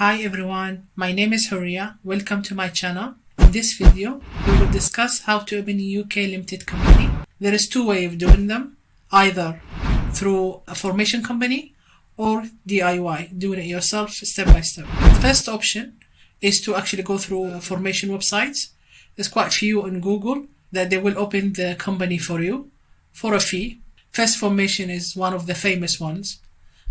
Hi everyone, my name is Huria. Welcome to my channel. In this video, we will discuss how to open a UK limited company. There is two ways of doing them, either through a formation company or DIY, doing it yourself step by step. The first option is to actually go through formation websites. There's quite a few on Google that they will open the company for you for a fee. First Formation is one of the famous ones.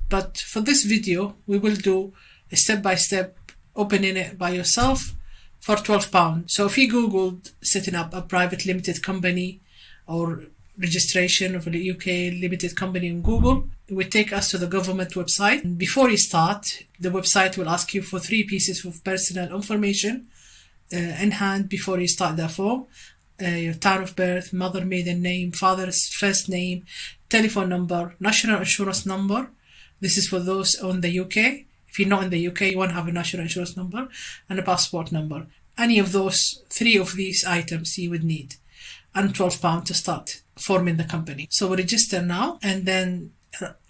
But for this video, we will do a step-by-step opening it by yourself for £12. So if you Googled setting up a private limited company or registration of a UK limited company in Google, it will take us to the government website. And before you start, the website will ask you for 3 pieces of personal information in hand before you start the form. Your town of birth, mother maiden name, father's first name, telephone number, national insurance number. This is for those on the UK. If you're not in the UK, you won't have a national insurance number and a passport number. Any of those 3 of these items you would need. And £12 to start forming the company. So we register now. And then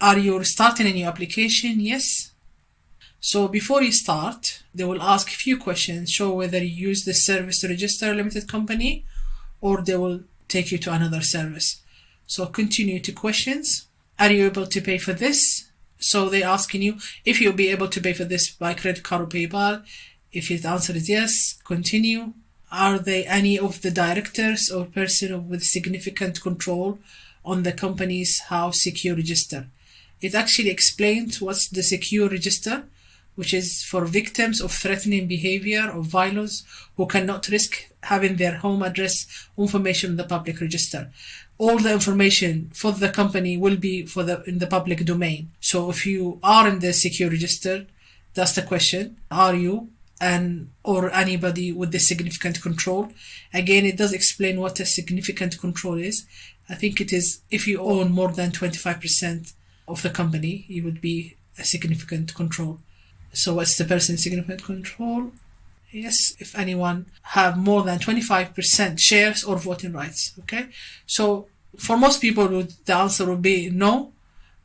are you starting a new application? Yes. So before you start, they will ask a few questions. Show whether you use this service to register a limited company, or they will take you to another service. So continue to questions. Are you able to pay for this? So they're asking you if you'll be able to pay for this by credit card or PayPal. If the answer is yes, continue. Are they any of the directors or person with significant control on the company's house secure register? It actually explains what's the secure register, which is for victims of threatening behavior or violence who cannot risk having their home address information in the public register. All the information for the company will be in the public domain. So if you are in the secure register, that's the question. Are you or anybody with the significant control? Again, it does explain what a significant control is. I think it is if you own more than 25% of the company, you would be a significant control. So what's the person's significant control? Yes, if anyone have more than 25% shares or voting rights. Okay, so for most people, the answer would be no.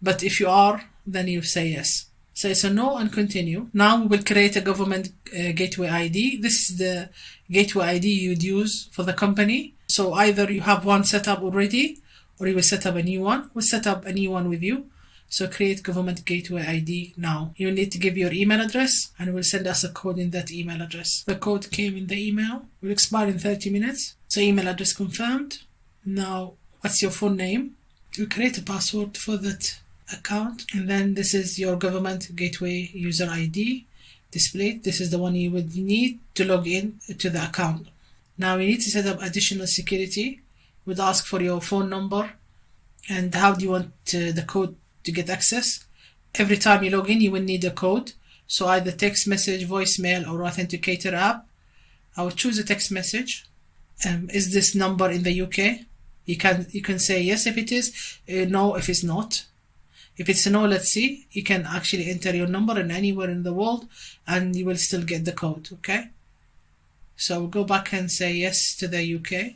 But if you are, then you say yes. So it's a no and continue. Now we will create a government gateway ID. This is the gateway ID you'd use for the company. So either you have one set up already, or you will set up a new one. We'll set up a new one with you. So create government gateway ID now. You need to give your email address and we'll send us a code in that email address. The code came in the email. Will expire in 30 minutes. So email address confirmed. Now, what's your phone name? You create a password for that account. And then this is your government gateway user ID displayed. This is the one you would need to log in to the account. Now we need to set up additional security. We'd ask for your phone number and how do you want the code to get access. Every time you log in, you will need a code. So either text message, voicemail, or authenticator app. I will choose a text message. Is this number in the UK? You can say yes if it is, no if it's not. If it's a no, let's see. You can actually enter your number in anywhere in the world and you will still get the code, okay? So we'll go back and say yes to the UK.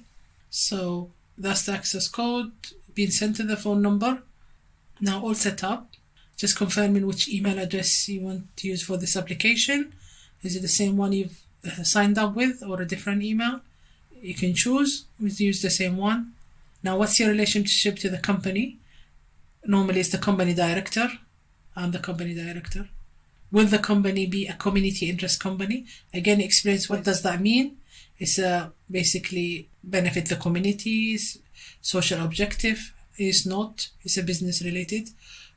So that's the access code being sent to the phone number. Now all set up. Just confirming which email address you want to use for this application. Is it the same one you've signed up with or a different email? You can choose. We use the same one. Now what's your relationship to the company? Normally it's the company director. I'm the company director. Will the company be a community interest company? Again, it explains what does that mean. It's basically benefit the communities, social objective. Is not, it's a business related,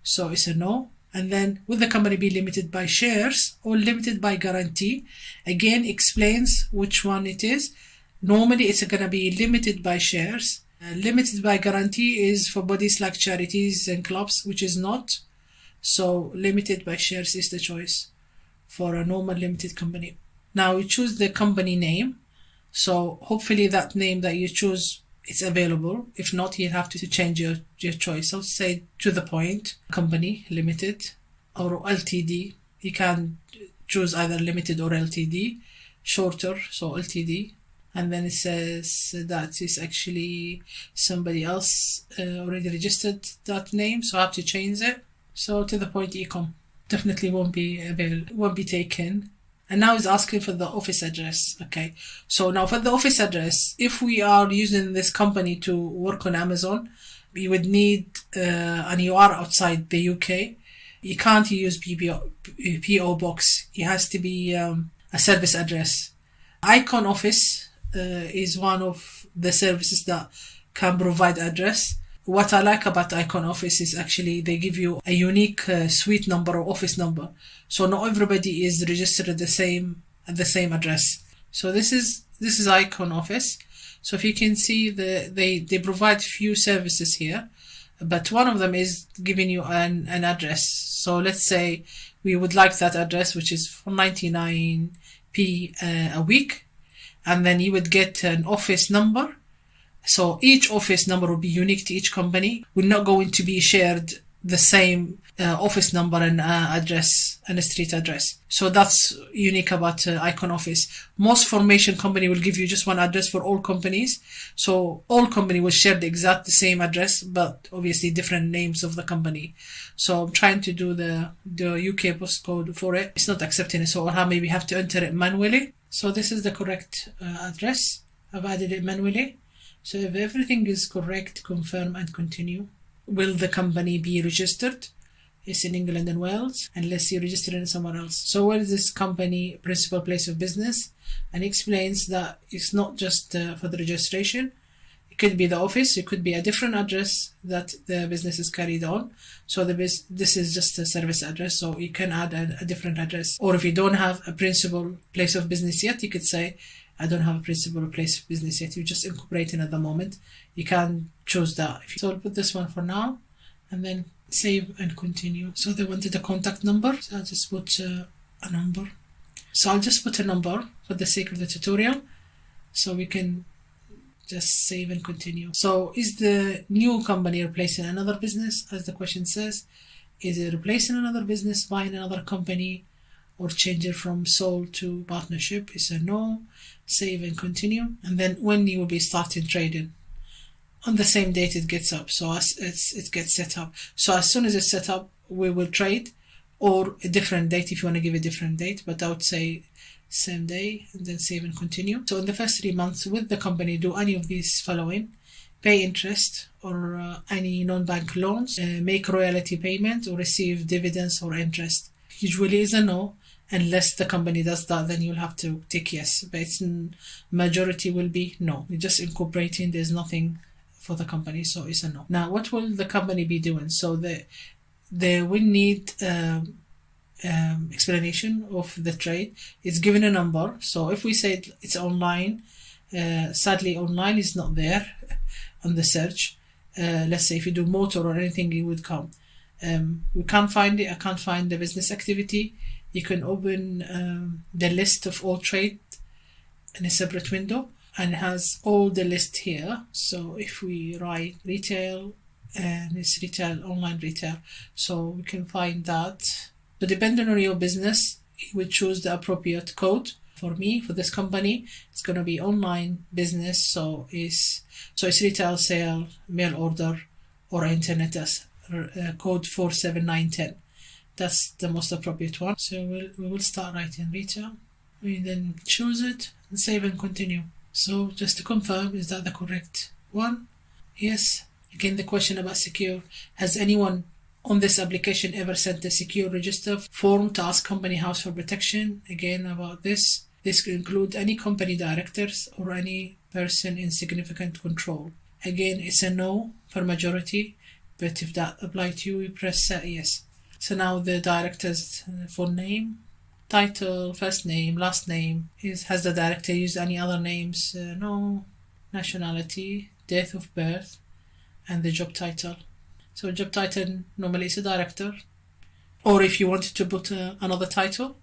so it's a no. And then will the company be limited by shares or limited by guarantee? Again, explains which one it is. Normally it's going to be limited by shares. Limited by guarantee is for bodies like charities and clubs, which is not. So limited by shares is the choice for a normal limited company. Now we choose the company name. So hopefully that name that you choose, it's available. If not, you'll have to change your choice. So say to the point, company, limited, or LTD. You can choose either limited or LTD, shorter, so LTD. And then it says that is actually somebody else already registered that name, so I have to change it. So to the point ecom. definitely won't be taken. And now it's asking for the office address. Okay, so now for the office address, if we are using this company to work on Amazon, you would need, and you are outside the UK, you can't use PO box. It has to be a service address. Icon Office is one of the services that can provide address. What I like about Icon Office is actually they give you a unique suite number or office number. So not everybody is registered at the same address. So this is Icon Office. So if you can see, they provide few services here, but one of them is giving you an address. So let's say we would like that address, which is for 99p a week, and then you would get an office number. So each office number will be unique to each company. We're not going to be shared the same office number and address and a street address. So that's unique about Icon Office. Most formation company will give you just one address for all companies. So all company will share the same address, but obviously different names of the company. So I'm trying to do the UK postcode for it. It's not accepting it, so I'll maybe have to enter it manually. So this is the correct address. I've added it manually. So if everything is correct, confirm and continue. Will the company be registered? It's in England and Wales, unless you register it somewhere else. So where is this company principal place of business? And explains that it's not just for the registration. It could be the office. It could be a different address that the business is carried on. So this is just a service address. So you can add a different address. Or if you don't have a principal place of business yet, you could say, I don't have a principal place of business yet. You're just incorporating at the moment. You can choose that. So I'll put this one for now and then save and continue. So they wanted a contact number. So I'll just put a number. So I'll just put a number for the sake of the tutorial. So we can just save and continue. So is the new company replacing another business? As the question says, is it replacing another business, buying another company, or change it from sole to partnership? It's a no. Save and continue. And then when you will be starting trading, on the same date it gets up. So it gets set up. So as soon as it's set up, we will trade, or a different date if you want to give a different date. But I would say same day, and then save and continue. So in the first 3 months with the company, do any of these following: pay interest or any non-bank loans, make royalty payment, or receive dividends or interest. Usually is a no. Unless the company does that, then you'll have to tick yes. But its majority will be no. You're just incorporating. There's nothing for the company, so it's a no. Now, what will the company be doing? So they will need explanation of the trade. It's given a number. So if we say it's online, sadly online is not there on the search. Let's say if you do motor or anything, it would come. We can't find it. I can't find the business activity. You can open the list of all trade in a separate window, and it has all the list here. So if we write retail, and it's retail, online retail, so we can find that. So depending on your business, you would choose the appropriate code. For me, for this company, it's going to be online business. So it's retail sale, mail order, or internet as code 47910. That's the most appropriate one. So we will start writing retail. We then choose it and save and continue. So just to confirm, is that the correct one? Yes. Again, the question about secure. Has anyone on this application ever sent a secure register form to ask company house for protection? Again, about this. This could include any company directors or any person in significant control. Again, it's a no for majority, but if that applies to you, you press yes. So now the director's full name, title, first name, last name. Has the director used any other names? No. Nationality, date of birth, and the job title. So job title normally is a director. Or if you wanted to put another title,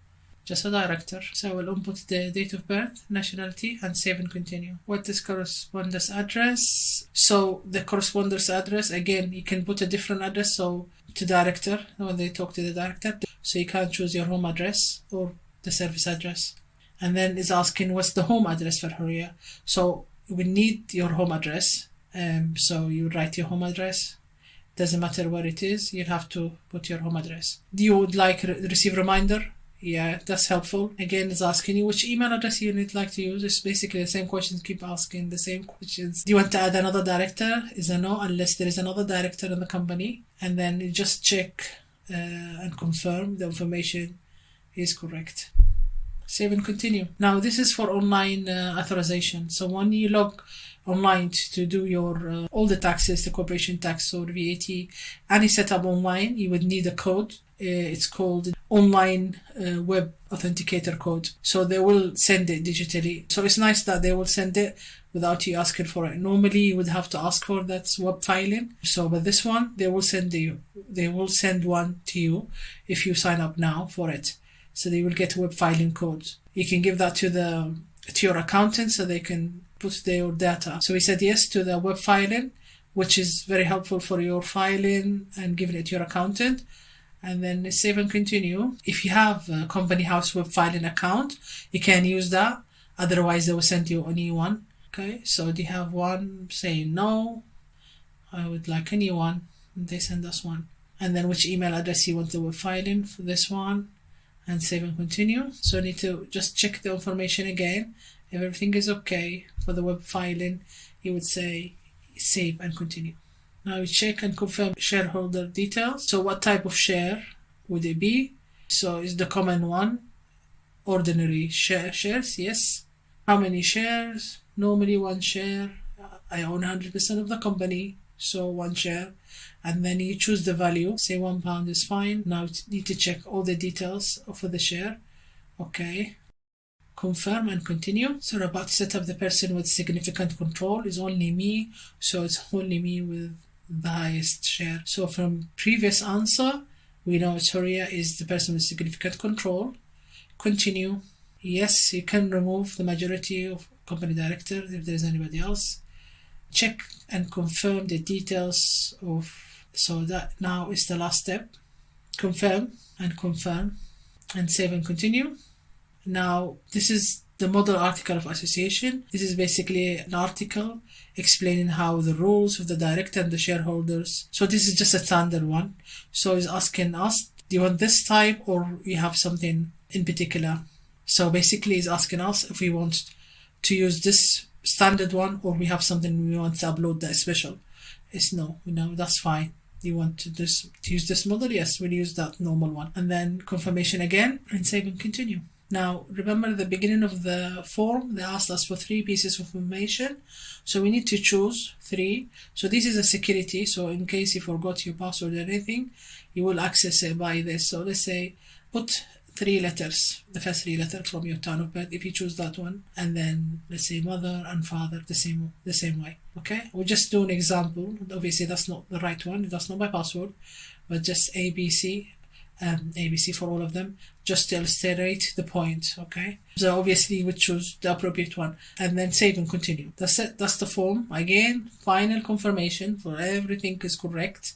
just a director. So we'll input the date of birth, nationality, and save and continue. What is correspondence address? So the correspondence address, again, you can put a different address. So to director, when they talk to the director. So you can choose your home address or the service address. And then it's asking what's the home address for Horia. So we need your home address. So you write your home address, Doesn't matter where it is, you'll have to put your home address. Do you would like receive reminder? Yeah, that's helpful. Again, it's asking you which email address you would like to use. It's basically the same questions, keep asking the same questions. Do you want to add another director? Is a no, unless there is another director in the company. And then you just check and confirm the information is correct. Save and continue. Now this is for online authorization. So when you log online to do your all the taxes, the corporation tax or VAT, any setup online, you would need a code. It's called online web authenticator code. So they will send it digitally. So it's nice that they will send it without you asking for it. Normally you would have to ask for that web filing. So with this one, they will send one to you if you sign up now for it. So they will get a web filing code. You can give that to your accountant so they can put their data. So we said yes to the web filing, which is very helpful for your filing and giving it to your accountant. And then save and continue. If you have a company house web filing account, you can use that. Otherwise, they will send you a new one. Okay, so they have one saying no, I would like a new one. And they send us one. And then which email address you want the web filing for this one. And save and continue. So I need to just check the information again. If everything is okay for the web filing, you would say save and continue. Now you check and confirm shareholder details. So what type of share would it be? So is the common one ordinary shares? Yes. How many shares? Normally one share. I own 100% of the company, so one share. And then you choose the value. Say £1 is fine. Now you need to check all the details for the share. Okay. Confirm and continue. So we're about to set up the person with significant control. Is only me. So it's only me with the highest share. So from previous answer, we know Horia is the person with significant control. Continue. Yes, you can remove the majority of company directors if there is anybody else. Check and confirm the details of, so that now is the last step. Confirm and save and continue. Now this is the model article of association. This is basically an article explaining how the rules of the director and the shareholders. So this is just a standard one. So it's asking us, do you want this type or you have something in particular? So basically it's asking us if we want to use this standard one or we have something we want to upload that is special. It's no, that's fine. You want to use this model? Yes, we'll use that normal one. And then confirmation again and save and continue. Now, remember at the beginning of the form, they asked us for 3 pieces of information. So we need to choose 3. So this is a security. So in case you forgot your password or anything, you will access it by this. So let's say put 3 letters, the first 3 letters from your town of birth, if you choose that one. And then let's say mother and father the same way. Okay, we'll just do an example. Obviously that's not the right one. That's not my password, but just ABC. ABC for all of them, just to illustrate the point. Okay, so obviously you would choose the appropriate one and then save and continue. That's it. That's the form. Again, final confirmation for everything is correct.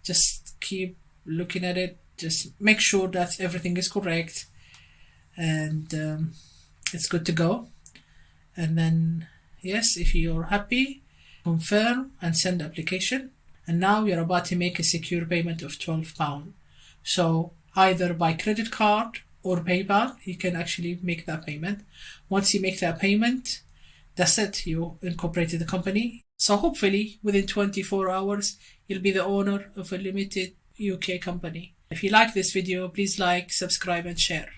Just keep looking at it, just make sure that everything is correct and it's good to go. And then yes, if you're happy, confirm and send application. And now you're about to make a secure payment of £12. So either by credit card or PayPal, you can actually make that payment. Once you make that payment, that's it. You incorporated the company. So hopefully within 24 hours, you'll be the owner of a limited UK company. If you like this video, please like, subscribe and share.